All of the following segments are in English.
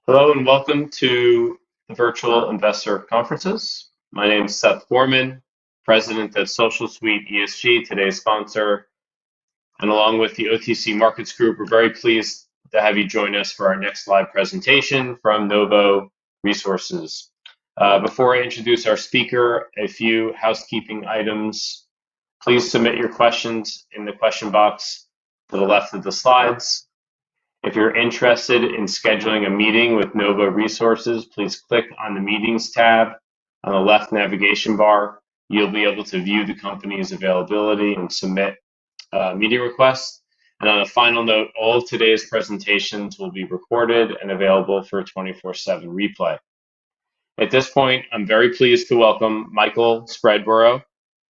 Hello and welcome to the Virtual Investor Conferences. My name is Seth Gorman, President of Social Suite ESG, today's sponsor. And along with the OTC Markets Group, we're very pleased to have you join us for our next live presentation from Novo Resources. Before I introduce our speaker, a few housekeeping items. Please submit your questions in the question box to the left of the slides. If you're interested in scheduling a meeting with Novo Resources, please click on the Meetings tab on the left navigation bar. You'll be able to view the company's availability and submit meeting requests. And on a final note, all of today's presentations will be recorded and available for a 24/7 replay. At this point, I'm very pleased to welcome Michael Spreadborough,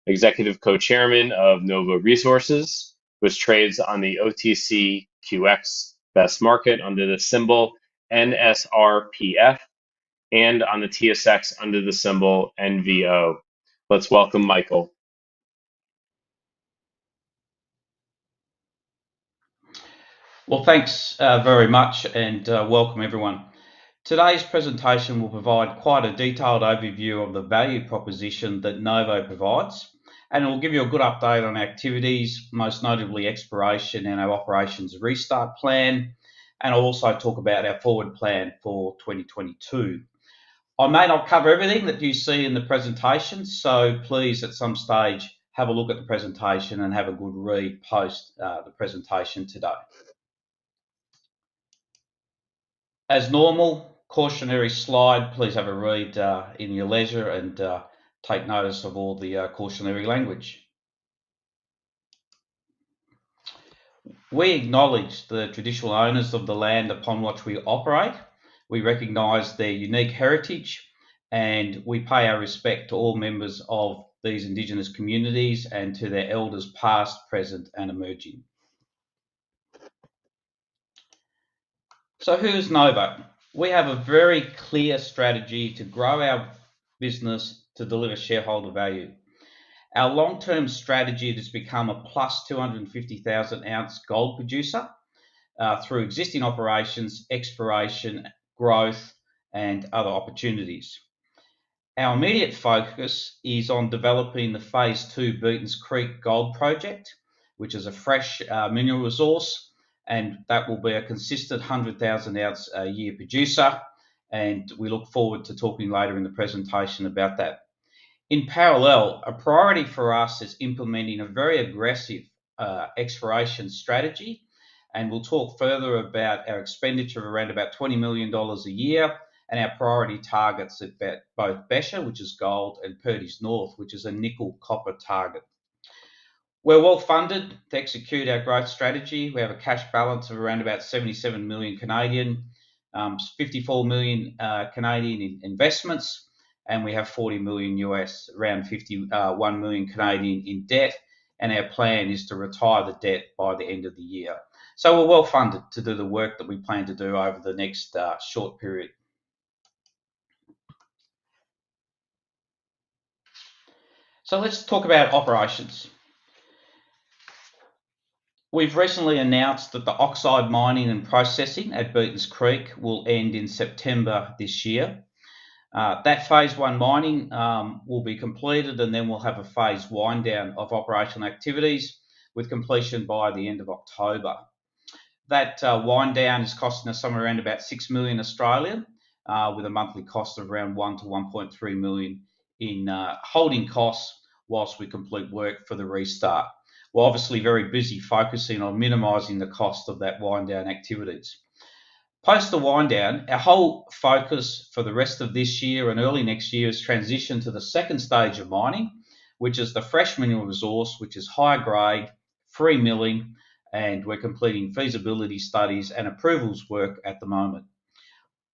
Executive Co-Chairman of Novo Resources, which trades on the OTCQX Best Market under the symbol NSRPF and on the TSX under the symbol NVO. Let's welcome Michael. Well, thanks very much and welcome everyone. Today's presentation will provide quite a detailed overview of the value proposition that Novo provides, and it will give you a good update on activities, most notably exploration and our operations restart plan, and I'll also talk about our forward plan for 2022. I may not cover everything that you see in the presentation, so please at some stage have a look at the presentation and have a good read post the presentation today. As normal, cautionary slide, please have a read in your leisure and take notice of all the cautionary language. We acknowledge the traditional owners of the land upon which we operate. We recognise their unique heritage and we pay our respect to all members of these Indigenous communities and to their elders past, present and emerging. So who's Novo? We have a very clear strategy to grow our business to deliver shareholder value. Our long-term strategy is to become a plus 250,000 ounce gold producer through existing operations, exploration, growth, and other opportunities. Our immediate focus is on developing the Phase 2 Beatons Creek Gold Project, which is a fresh mineral resource, and that will be a consistent 100,000 ounce a year producer, and we look forward to talking later in the presentation about that. In parallel, a priority for us is implementing a very aggressive exploration strategy, and we'll talk further about our expenditure of around about $20 million a year and our priority targets at both Becher, which is gold, and Purdy's North, which is a nickel copper target. We're well funded to execute our growth strategy. We have a cash balance of around about 77 million Canadian, 54 million Canadian in investments, and we have 40 million US, around 51 million Canadian in debt, and our plan is to retire the debt by the end of the year. So we're well funded to do the work that we plan to do over the next short period. So let's talk about operations. We've recently announced that the oxide mining and processing at Beatons Creek will end in September this year. That Phase 1 mining will be completed, and then we'll have a phase wind down of operational activities with completion by the end of October. That wind down is costing us somewhere around about 6 million Australian, with a monthly cost of around 1 to 1.3 million in holding costs whilst we complete work for the restart. We're obviously very busy focusing on minimising the cost of that wind down activities. Post the wind down, our whole focus for the rest of this year and early next year is transition to the second stage of mining, which is the fresh mineral resource, which is high grade, free milling, and we're completing feasibility studies and approvals work at the moment.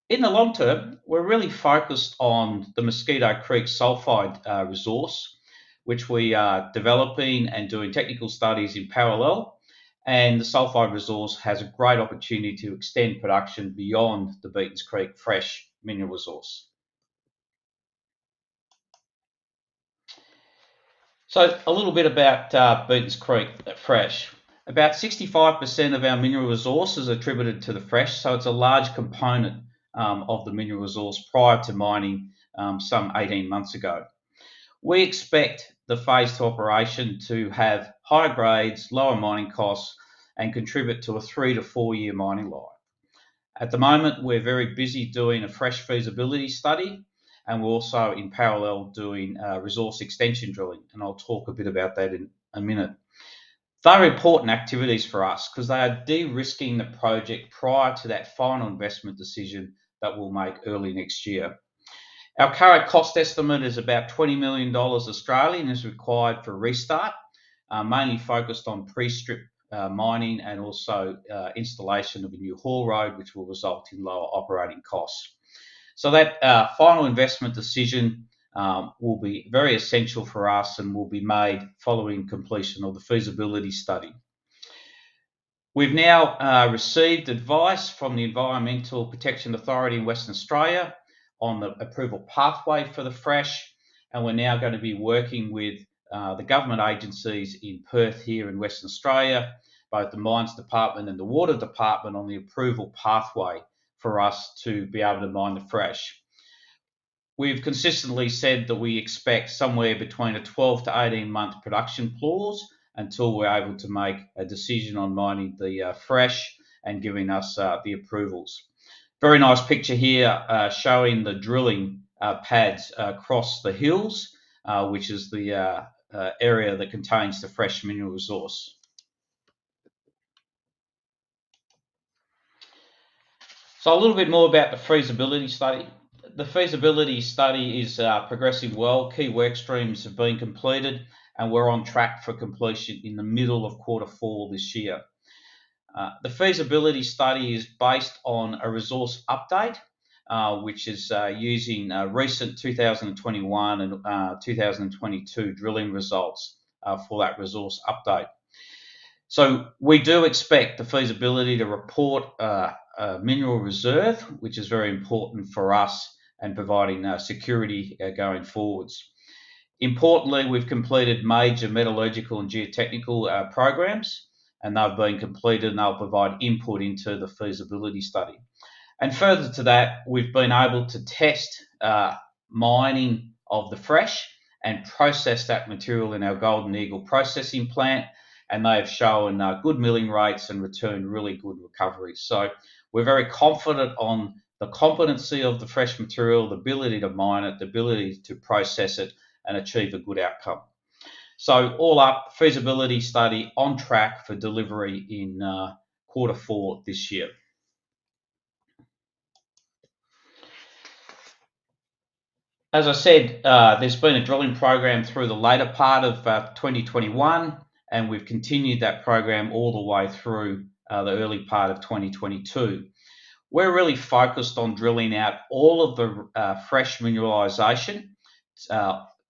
In the long term, we're really focused on the Mosquito Creek sulfide resource, which we are developing and doing technical studies in parallel. And the sulfide resource has a great opportunity to extend production beyond the Beatons Creek fresh mineral resource. So a little bit about Beatons Creek fresh. About 65% of our mineral resource is attributed to the fresh, so it's a large component of the mineral resource prior to mining some 18 months ago. We expect the phase 2 operation to have higher grades, lower mining costs, and contribute to a 3 to 4 year mining life. At the moment, we're very busy doing a fresh feasibility study, and we're also in parallel doing resource extension drilling, and I'll talk a bit about that in a minute. They're important activities for us because they are de-risking the project prior to that final investment decision that we'll make early next year. Our current cost estimate is about $20 million Australian is required for restart, mainly focused on pre-strip mining and also installation of a new haul road, which will result in lower operating costs. So that final investment decision will be very essential for us and will be made following completion of the feasibility study. We've now received advice from the Environmental Protection Authority in Western Australia on the approval pathway for the fresh, and we're now going to be working with the government agencies in Perth here in Western Australia, both the Mines Department and the Water Department, on the approval pathway for us to be able to mine the fresh. We've consistently said that we expect somewhere between a 12 to 18 month production pause until we're able to make a decision on mining the fresh and giving us the approvals. Very nice picture here showing the drilling pads across the hills, which is the area that contains the fresh mineral resource. So a little bit more about the feasibility study. The feasibility study is progressing well. Key work streams have been completed and we're on track for completion in the middle of Q4 this year. The feasibility study is based on a resource update, which is using recent 2021 and 2022 drilling results for that resource update. So we do expect the feasibility to report a mineral reserve, which is very important for us and providing security going forwards. Importantly, we've completed major metallurgical and geotechnical programs, and they've been completed and they'll provide input into the feasibility study. And further to that, we've been able to test mining of the fresh and process that material in our Golden Eagle processing plant, and they have shown good milling rates and returned really good recoveries. So we're very confident on the competency of the fresh material, the ability to mine it, the ability to process it and achieve a good outcome. So all up, feasibility study on track for delivery in Q4 this year. As I said, there's been a drilling program through the later part of 2021, and we've continued that program all the way through the early part of 2022. We're really focused on drilling out all of the fresh mineralisation,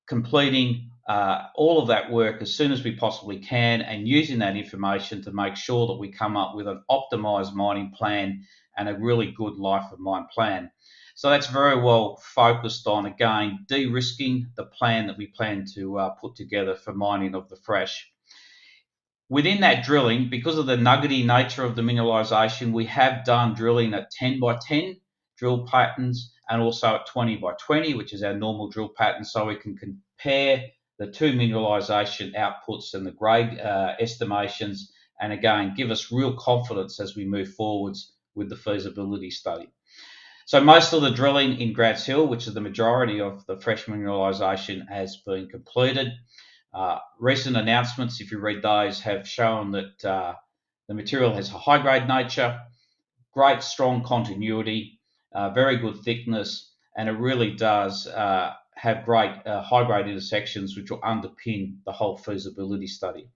completing all of that work as soon as we possibly can and using that information to make sure that we come up with an optimised mining plan and a really good life of mine plan. So that's very well focused on, again, de-risking the plan that we plan to put together for mining of the fresh. Within that drilling, because of the nuggety nature of the mineralisation, we have done drilling at 10 by 10 drill patterns and also at 20 by 20, which is our normal drill pattern, so we can compare the two mineralisation outputs and the grade estimations, and again, give us real confidence as we move forwards with the feasibility study. So most of the drilling in Grants Hill, which is the majority of the fresh mineralisation, has been completed. Recent announcements, if you read those, have shown that the material has a high-grade nature, great strong continuity, very good thickness, and it really does have great high-grade intersections which will underpin the whole feasibility study.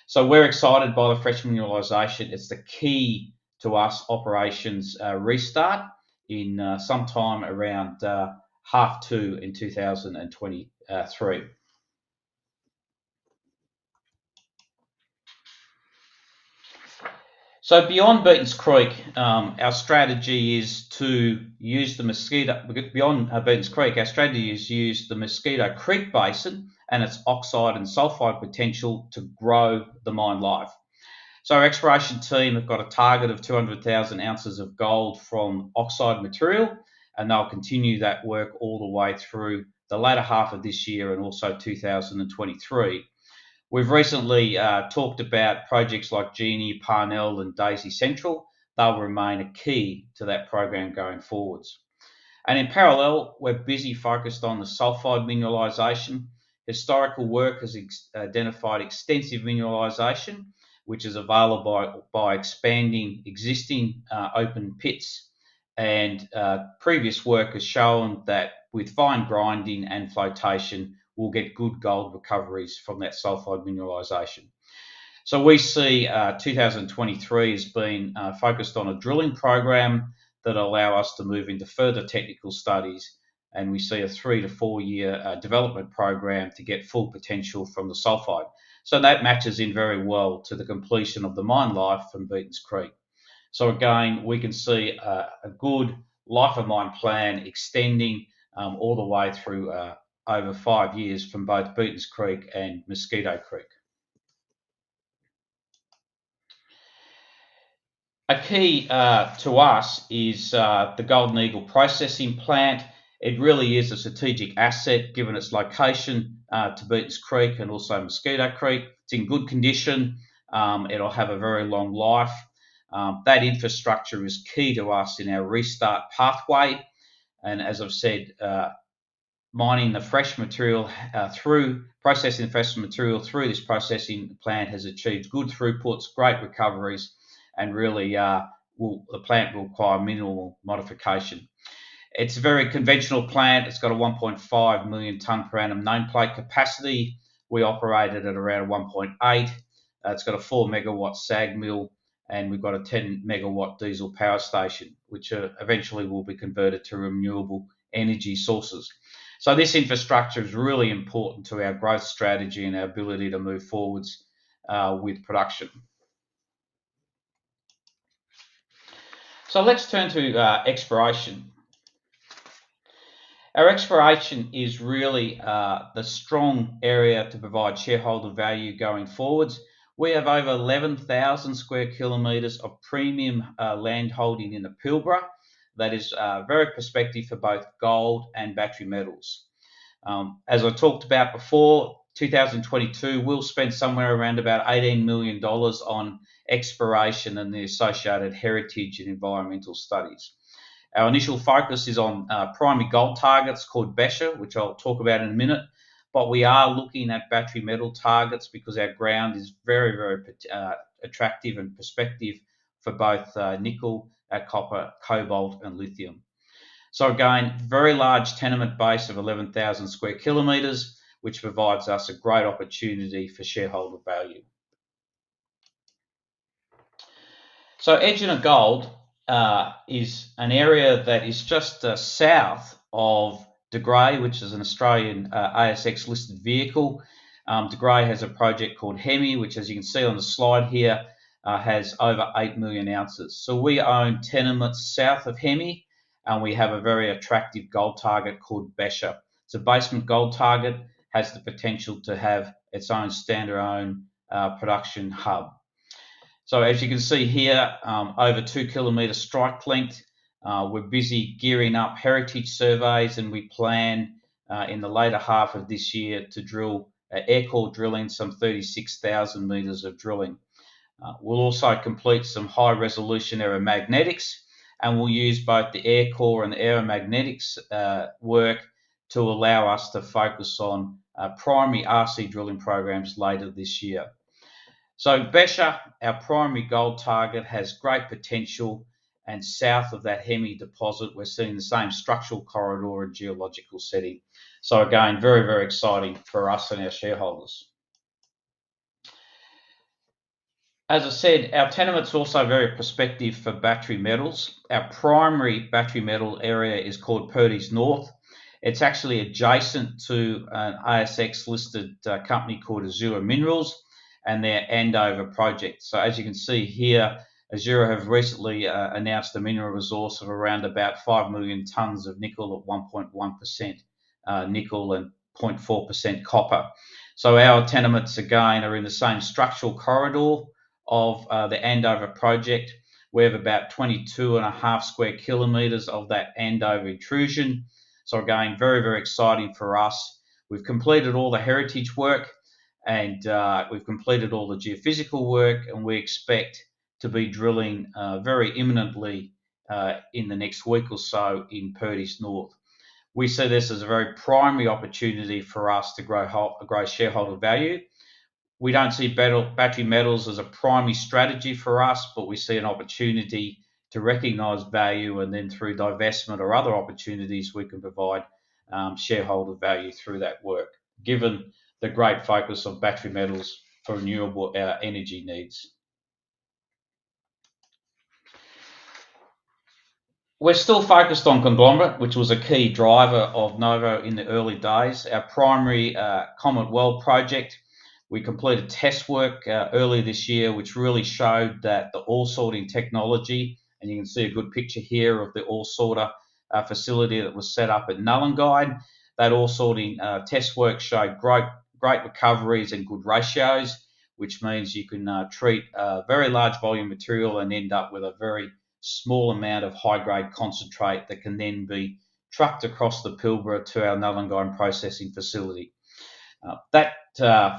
So we're excited by the fresh mineralisation. It's the key to us operations restart in sometime around H2 in 2023. So beyond Beatons Creek, our strategy is to use the Mosquito, beyond Beatons Creek, our strategy is to use the Mosquito Creek Basin and its oxide and sulfide potential to grow the mine life. So our exploration team have got a target of 200,000 ounces of gold from Oxide material, and they'll continue that work all the way through the latter half of this year and also 2023. We've recently talked about projects like Genie, Parnell and Daisy Central. They'll remain a key to that program going forwards. And in parallel, we're busy focused on the sulfide mineralisation. Historical work has identified extensive mineralisation, which is available by expanding existing open pits. And previous work has shown that with fine grinding and flotation, we'll get good gold recoveries from that sulfide mineralisation. So we see 2023 as being focused on a drilling program that allow us to move into further technical studies, and we see a 3 to 4 year development program to get full potential from the sulfide. So that matches in very well to the completion of the mine life from Beatons Creek. So again, we can see a good life of mine plan extending all the way through over 5 years from both Beatons Creek and Mosquito Creek. A key to us is the Golden Eagle processing plant. It really is a strategic asset given its location to Beatons Creek and also Mosquito Creek. It's in good condition. It'll have a very long life. That infrastructure is key to us in our restart pathway. And as I've said, mining the fresh material processing the fresh material through this processing plant has achieved good throughputs, great recoveries, and really the plant will require minimal modification. It's a very conventional plant. It's got a 1.5 million tonne per annum nameplate capacity. We operate it at around 1.8. It's got a 4 megawatt SAG mill, and we've got a 10 megawatt diesel power station, which eventually will be converted to renewable energy sources. So this infrastructure is really important to our growth strategy and our ability to move forwards with production. So let's turn to exploration. Our exploration is really the strong area to provide shareholder value going forwards. We have over 11,000 square kilometres of premium land holding in the Pilbara that is very prospective for both gold and battery metals. As I talked about before, 2022 we'll spend somewhere around about $18 million on exploration and the associated heritage and environmental studies. Our initial focus is on primary gold targets called Becher, which I'll talk about in a minute, but we are looking at battery metal targets because our ground is very, very attractive and prospective for both nickel, copper, cobalt and lithium. So again, very large tenement base of 11,000 square kilometres, which provides us a great opportunity for shareholder value. So Egina Gold is an area that is just south of De Grey, which is an Australian ASX listed vehicle. De Grey has a project called Hemi, which, as you can see on the slide here, has over 8 million ounces. So we own tenements south of Hemi, and we have a very attractive gold target called Becher. It's a basement gold target, has the potential to have its own standalone production hub. So as you can see here, over 2 kilometre strike length. We're busy gearing up heritage surveys, and we plan in the later half of this year to drill air core drilling, some 36,000 metres of drilling. We'll also complete some high resolution aeromagnetics, and we'll use both the air core and the aeromagnetics work to allow us to focus on primary RC drilling programs later this year. So Becher, our primary gold target, has great potential, and south of that Hemi deposit we're seeing the same structural corridor and geological setting. So again, very, very exciting for us and our shareholders. As I said, our tenement's also very prospective for battery metals. Our primary battery metal area is called Purdy's North. It's actually adjacent to an ASX listed company called Azura Minerals and their Andover project. So as you can see here, Azura have recently announced a mineral resource of around about 5 million tonnes of nickel at 1.1% nickel and 0.4% copper. So our tenements again are in the same structural corridor of the Andover project. We have about 22.5 square kilometres of that Andover intrusion. So again, very, very exciting for us. We've completed all the heritage work, and we've completed all the geophysical work, and we expect to be drilling very imminently in the next week or so in Purdy's North. We see this as a very primary opportunity for us to grow shareholder value. We don't see battery metals as a primary strategy for us, but we see an opportunity to recognise value, and then through divestment or other opportunities, we can provide shareholder value through that work, given the great focus of battery metals for renewable energy needs. We're still focused on Conglomerate, which was a key driver of Novo in the early days. Our primary Commonwealth project, we completed test work earlier this year, which really showed that the ore sorting technology, and you can see a good picture here of the ore sorter facility that was set up at Nullagine. That ore sorting test work showed great recoveries and good ratios, which means you can treat a very large volume material and end up with a very small amount of high-grade concentrate that can then be trucked across the Pilbara to our Nullagine processing facility. That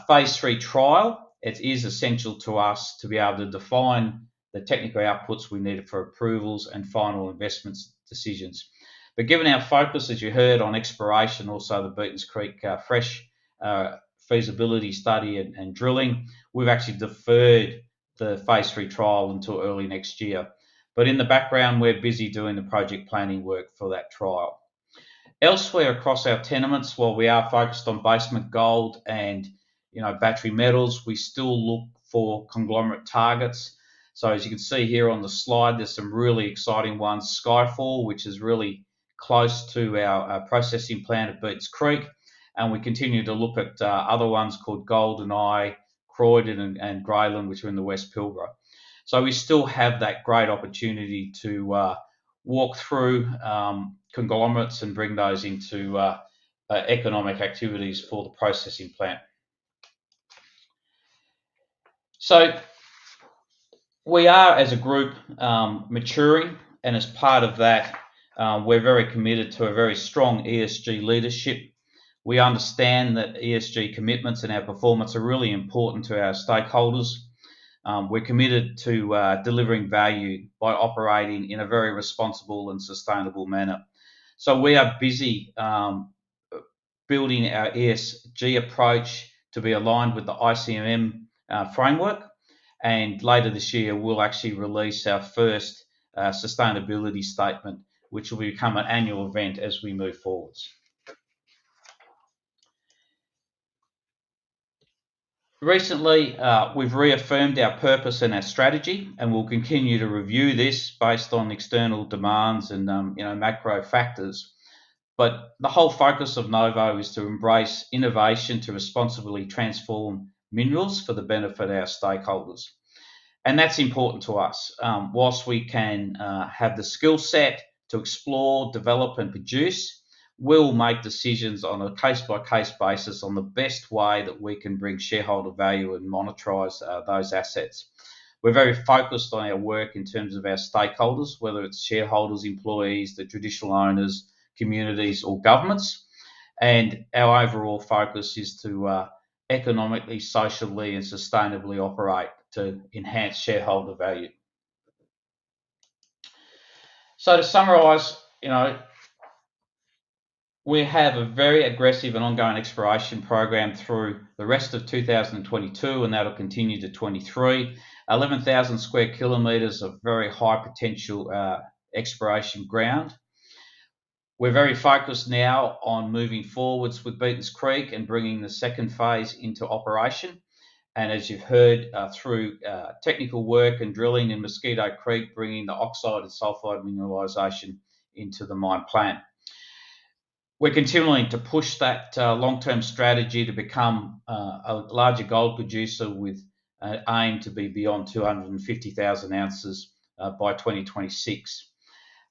phase 3 trial, it is essential to us to be able to define the technical outputs we needed for approvals and final investment decisions. But given our focus, as you heard, on exploration, also the Beatons Creek fresh feasibility study and drilling, we've actually deferred the phase 3 trial until early next year. But in the background, we're busy doing the project planning work for that trial. Elsewhere across our tenements, while we are focused on basement gold and battery metals, we still look for conglomerate targets. So as you can see here on the slide, there's some really exciting ones. Skyfall, which is really close to our processing plant at Beatons Creek, and we continue to look at other ones called Goldeneye, Croydon and Greyland, which are in the West Pilbara. So we still have that great opportunity to walk through conglomerates and bring those into economic activities for the processing plant. So we are, as a group, maturing, and as part of that, we're very committed to a very strong ESG leadership. We understand that ESG commitments and our performance are really important to our stakeholders. We're committed to delivering value by operating in a very responsible and sustainable manner. So we are busy building our ESG approach to be aligned with the ICMM framework, and later this year we'll actually release our first sustainability statement, which will become an annual event as we move forwards. Recently, we've reaffirmed our purpose and our strategy, and we'll continue to review this based on external demands and macro factors. But the whole focus of Novo is to embrace innovation to responsibly transform minerals for the benefit of our stakeholders. And that's important to us. Whilst we can have the skill set to explore, develop and produce, we'll make decisions on a case-by-case basis on the best way that we can bring shareholder value and monetize those assets. We're very focused on our work in terms of our stakeholders, whether it's shareholders, employees, the traditional owners, communities or governments. And our overall focus is to economically, socially and sustainably operate to enhance shareholder value. So to summarise, we have a very aggressive and ongoing exploration program through the rest of 2022, and that'll continue to 23. 11,000 square kilometres of very high potential exploration ground. We're very focused now on moving forwards with Beatons Creek and bringing the second phase into operation. And as you've heard through technical work and drilling in Mosquito Creek, bringing the oxide and sulphide mineralisation into the mine plant. We're continuing to push that long-term strategy to become a larger gold producer with an aim to be beyond 250,000 ounces by 2026.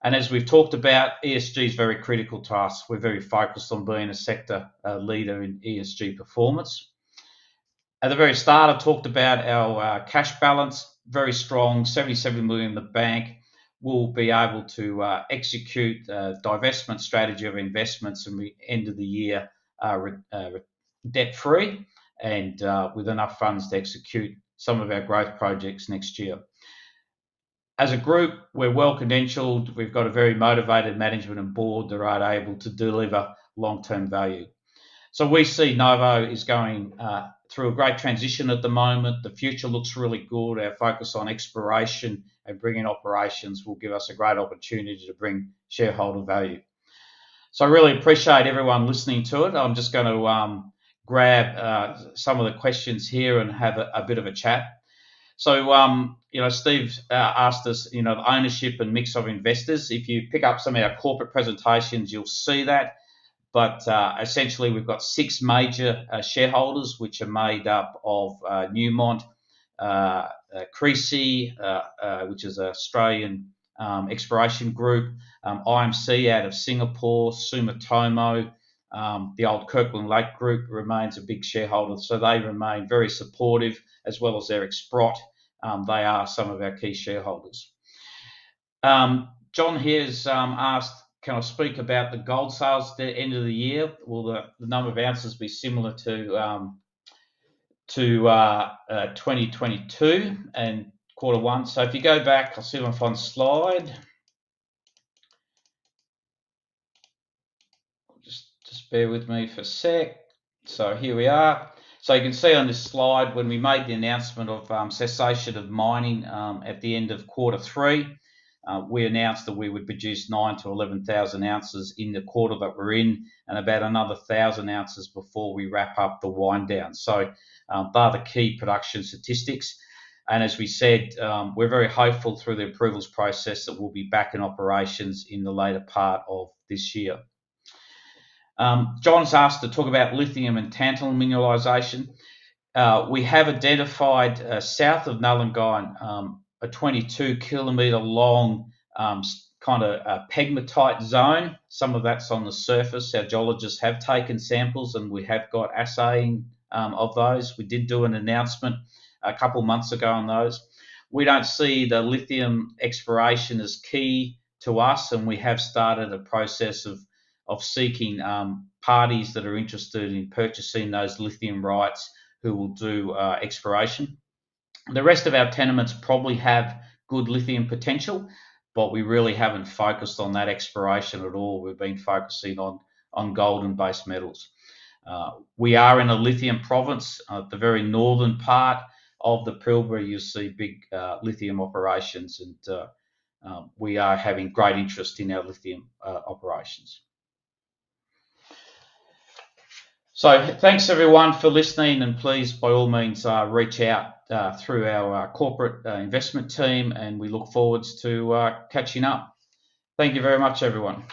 And as we've talked about, ESG is very critical to us. We're very focused on being a sector leader in ESG performance. At the very start, I talked about our cash balance, very strong, 77 million in the bank. We'll be able to execute a divestment strategy of investments, and we end of the year debt-free and with enough funds to execute some of our growth projects next year. As a group, we're well credentialed. We've got a very motivated management and board that are able to deliver long-term value. So we see Novo is going through a great transition at the moment. The future looks really good. Our focus on exploration and bringing operations will give us a great opportunity to bring shareholder value. So I really appreciate everyone listening to it. I'm just going to grab some of the questions here and have a bit of a chat. So, Steve asked us, the ownership and mix of investors. If you pick up some of our corporate presentations, you'll see that. But essentially, we've got 6 major shareholders, which are made up of Newmont, Creasy, which is an Australian exploration group, IMC out of Singapore, Sumitomo, the old Kirkland Lake Group remains a big shareholder, so they remain very supportive, as well as their Exprot. They are some of our key shareholders. John here has asked, can I speak about the gold sales at the end of the year? Will the number of ounces be similar to 2022 and quarter one? So if you go back, I'll see if I can find the slide. Just bear with me for a sec. So here we are. So you can see on this slide, when we made the announcement of cessation of mining at the end of quarter 3, we announced that we would produce 9,000 to 11,000 ounces in the quarter that we're in, and about another 1,000 ounces before we wrap up the wind down. So they're the key production statistics. And as we said, we're very hopeful through the approvals process that we'll be back in operations in the later part of this year. John's asked to talk about lithium and tantalum mineralisation. We have identified south of Nullagine a 22-kilometre long kind of pegmatite zone. Some of that's on the surface. Our geologists have taken samples and we have got assaying of those. We did do an announcement a couple months ago on those. We don't see the lithium exploration as key to us, and we have started a process of seeking parties that are interested in purchasing those lithium rights who will do exploration. The rest of our tenements probably have good lithium potential, but we really haven't focused on that exploration at all. We've been focusing on gold and base metals. We are in a lithium province, the very northern part of the Pilbara. You see big lithium operations, and we are having great interest in our lithium operations. So thanks everyone for listening, and please by all means reach out through our corporate investment team, and we look forward to catching up. Thank you very much everyone.